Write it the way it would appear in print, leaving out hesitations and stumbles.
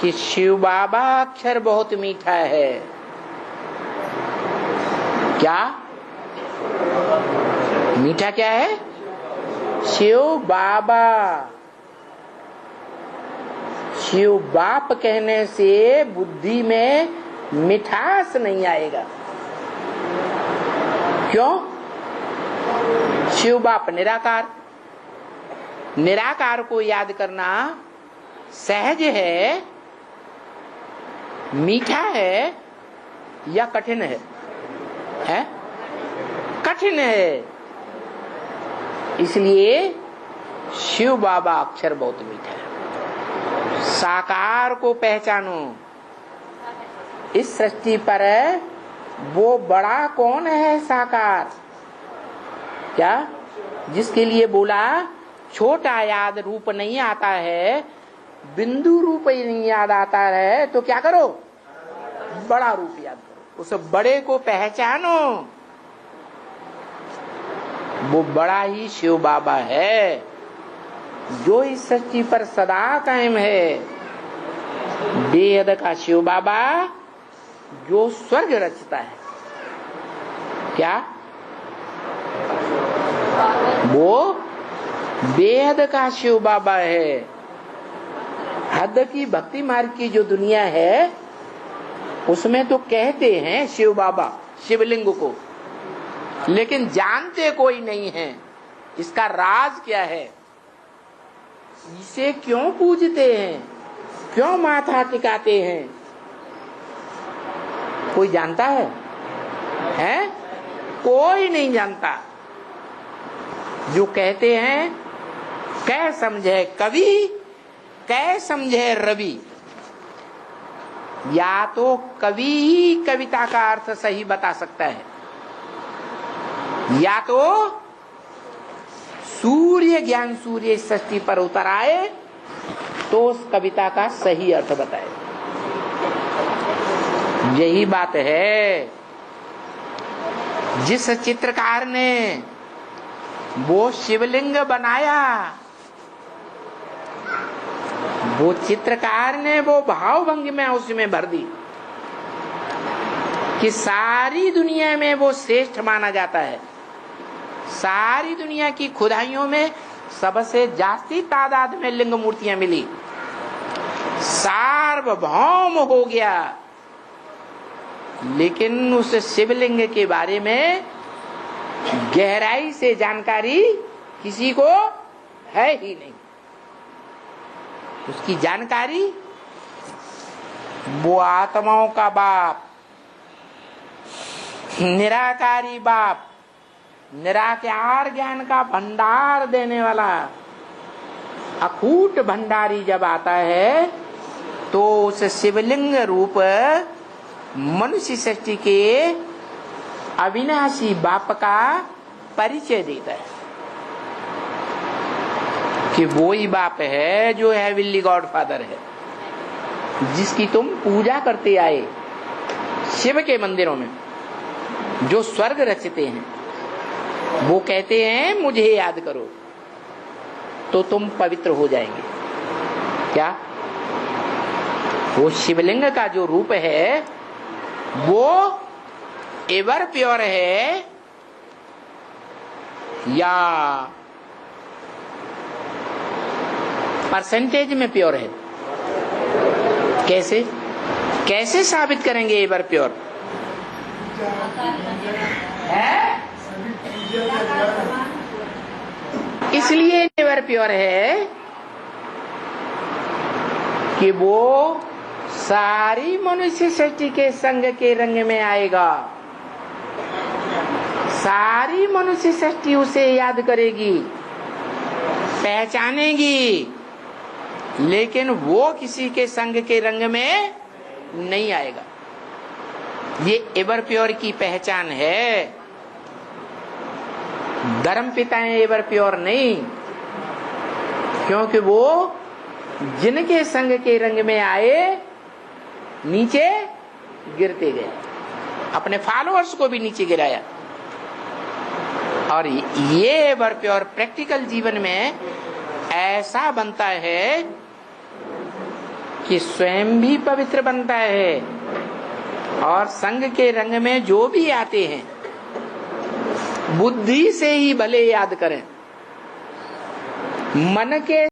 कि शिव बाबा अक्षर बहुत मीठा है। क्या मीठा क्या है? शिव बाबा। शिव बाप कहने से बुद्धि में मिठास नहीं आएगा। क्यों? शिव बाप निराकार। निराकार को याद करना सहज है, मीठा है या कठिन है? है? कठिन है। इसलिए शिव बाबा अक्षर बहुत मीठा है। साकार को पहचानो। इस सृष्टि पर वो बड़ा कौन है? साकार। क्या? जिसके लिए बोला छोटा याद रूप नहीं आता है, बिंदु रूप ही नहीं याद आता है, तो क्या करो? बड़ा रूप याद करो। उस बड़े को पहचानो। वो बड़ा ही शिव बाबा है, जो इस सृष्टि पर सदा कायम है। बेहद का शिव बाबा जो स्वर्ग रचता है। क्या? वो बेहद का शिव बाबा है। हद की भक्ति मार्ग की जो दुनिया है उसमें तो कहते हैं शिव बाबा शिवलिंग को, लेकिन जानते कोई नहीं है इसका राज क्या है। इसे क्यों पूजते हैं, क्यों माथा टिकाते हैं? कोई जानता है? हैं? कोई नहीं जानता। जो कहते हैं कै समझे कवि, कै समझे रवि। या तो कवि ही कविता का अर्थ सही बता सकता है, या तो सूर्य ज्ञान सूर्य सृष्टि पर उतर आए तो उस कविता का सही अर्थ बताए। यही बात है। जिस चित्रकार ने वो शिवलिंग बनाया, वो चित्रकार ने वो भावभंगी में उसमें भर दी कि सारी दुनिया में वो श्रेष्ठ माना जाता है। सारी दुनिया की खुदाइयों में सबसे जास्ती तादाद में लिंग मूर्तियां मिली। सार्वभौम हो गया। लेकिन उस शिवलिंग के बारे में गहराई से जानकारी किसी को है ही नहीं। उसकी जानकारी वो आत्माओं का बाप, निराकारी बाप, निराकार ज्ञान का भंडार देने वाला अकूट भंडारी जब आता है तो उस शिवलिंग रूप मनुष्य सृष्टि के अविनाशी बाप का परिचय देता है कि वो ही बाप है जो हेवनली गॉड फादर है, जिसकी तुम पूजा करते आए शिव के मंदिरों में, जो स्वर्ग रचते हैं। वो कहते हैं मुझे याद करो तो तुम पवित्र हो जाएंगे। क्या? वो शिवलिंग का जो रूप है वो एवर प्योर है या परसेंटेज में प्योर है? कैसे कैसे साबित करेंगे एवर प्योर है? इसलिए एवर प्योर है कि वो सारी मनुष्य सृष्टि के संग के रंग में आएगा। सारी मनुष्य सृष्टि उसे याद करेगी, पहचानेगी, लेकिन वो किसी के संग के रंग में नहीं आएगा। ये एवर प्योर की पहचान है। धर्म पिताएं एवर प्योर नहीं, क्योंकि वो जिनके संग के रंग में आए नीचे गिरते गए, अपने फॉलोअर्स को भी नीचे गिराया। और ये एवर प्योर प्रैक्टिकल जीवन में ऐसा बनता है कि स्वयं भी पवित्र बनता है और संग के रंग में जो भी आते हैं बुद्धि से ही भले याद करें, मन के